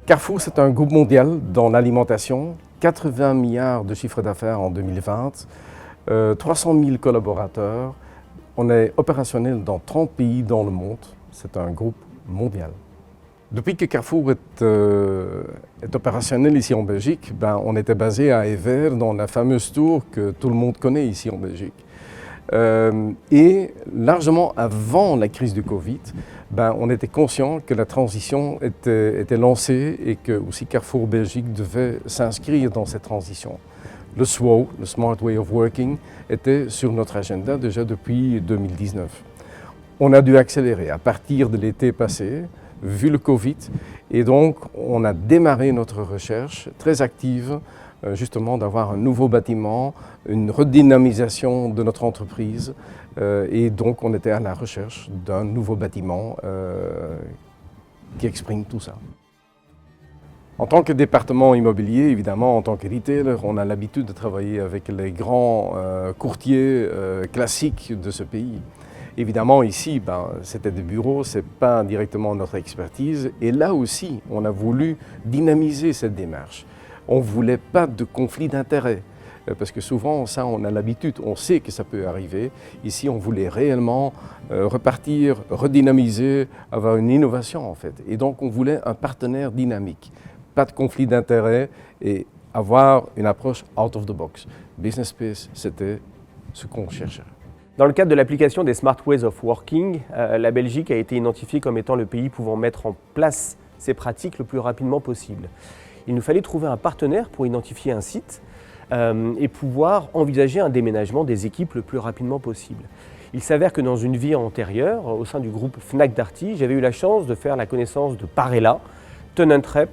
Carrefour, c'est un groupe mondial dans l'alimentation, 80 milliards de chiffre d'affaires en 2020, 300 000 collaborateurs. On est opérationnel dans 30 pays dans le monde. C'est un groupe mondial. Depuis que Carrefour est opérationnel ici en Belgique, on était basé à Evere, dans la fameuse tour que tout le monde connaît ici en Belgique. Et largement avant la crise du Covid, on était conscient que la transition était lancée et que aussi Carrefour Belgique devait s'inscrire dans cette transition. Le SWO, le Smart Way of Working, était sur notre agenda déjà depuis 2019. On a dû accélérer à partir de l'été passé, vu le Covid, et donc on a démarré notre recherche très active justement d'avoir un nouveau bâtiment, une redynamisation de notre entreprise et donc on était à la recherche d'un nouveau bâtiment qui exprime tout ça. En tant que département immobilier, évidemment, en tant que retailer, on a l'habitude de travailler avec les grands courtiers classiques de ce pays. Évidemment, ici, c'était des bureaux, ce n'est pas directement notre expertise. Et là aussi, on a voulu dynamiser cette démarche. On ne voulait pas de conflit d'intérêts, parce que souvent, ça, on a l'habitude, on sait que ça peut arriver. Ici, on voulait réellement repartir, redynamiser, avoir une innovation en fait. Et donc, on voulait un partenaire dynamique. Pas de conflit d'intérêts et avoir une approche out of the box. Business Space, c'était ce qu'on cherchait. Dans le cadre de l'application des Smart Ways of Working, la Belgique a été identifiée comme étant le pays pouvant mettre en place ces pratiques le plus rapidement possible. Il nous fallait trouver un partenaire pour identifier un site et pouvoir envisager un déménagement des équipes le plus rapidement possible. Il s'avère que dans une vie antérieure, au sein du groupe Fnac Darty, j'avais eu la chance de faire la connaissance de Parella, Tenantrep,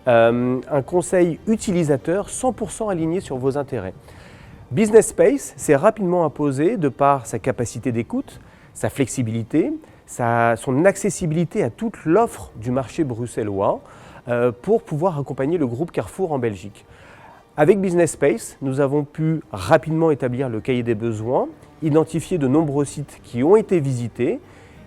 un conseil utilisateur 100% aligné sur vos intérêts. Business Space s'est rapidement imposé de par sa capacité d'écoute, sa flexibilité, son accessibilité à toute l'offre du marché bruxellois pour pouvoir accompagner le groupe Carrefour en Belgique. Avec Business Space, nous avons pu rapidement établir le cahier des besoins, identifier de nombreux sites qui ont été visités,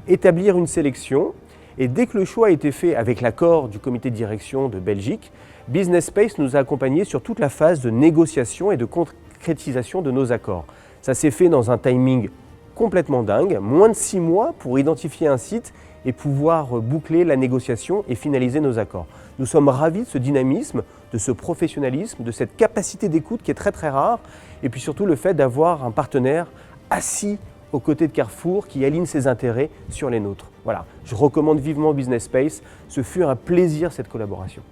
établir une sélection. Et dès que le choix a été fait avec l'accord du comité de direction de Belgique, Business Space nous a accompagnés sur toute la phase de négociation et de concrétisation de nos accords. Ça s'est fait dans un timing complètement dingue, moins de 6 mois pour identifier un site et pouvoir boucler la négociation et finaliser nos accords. Nous sommes ravis de ce dynamisme, de ce professionnalisme, de cette capacité d'écoute qui est très très rare et puis surtout le fait d'avoir un partenaire assis aux côtés de Carrefour qui aligne ses intérêts sur les nôtres. Voilà, je recommande vivement Business Space, ce fut un plaisir cette collaboration.